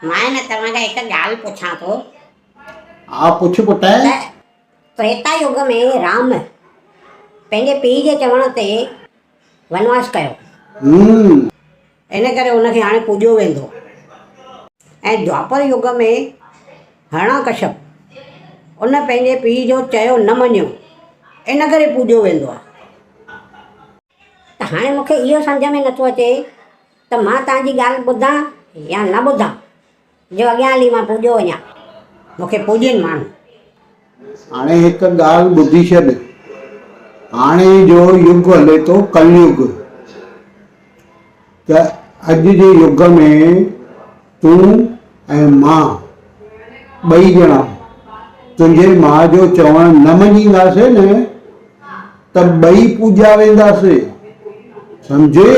मैं न तव्हांखां हिकु ॻाल्हि पुछां थो। हा पुछ पुट। त्रेता युग में राम पंहिंजे पीउ जे चवण ते वनवास कयो, इन करे उनखे हाणे पूॼियो वेंदो। ऐं द्वापर युग में हरणाकश्यप उन पंहिंजे पीउ जो चयो न मञियो, इन करे पूॼियो वेंदो आहे। त हाणे मूंखे इहो सम्झ में नथो अचे त मां तव्हांजी ॻाल्हि ॿुधां या न ॿुधां, जो अॻियां हली मां पूॼियो वञा, मूंखे पूॼनि माण्हू। हाणे हिकु ॻाल्हि ॿुधी छॾ, हाणे जो युग हले थो कलयुग। त अॼु जे युग में तूं ऐं मां ॿई ॼणा तुंहिंजे माउ जो चवणु न मञींदासीं न त ॿई पूॼा वेंदासीं, सम्झे?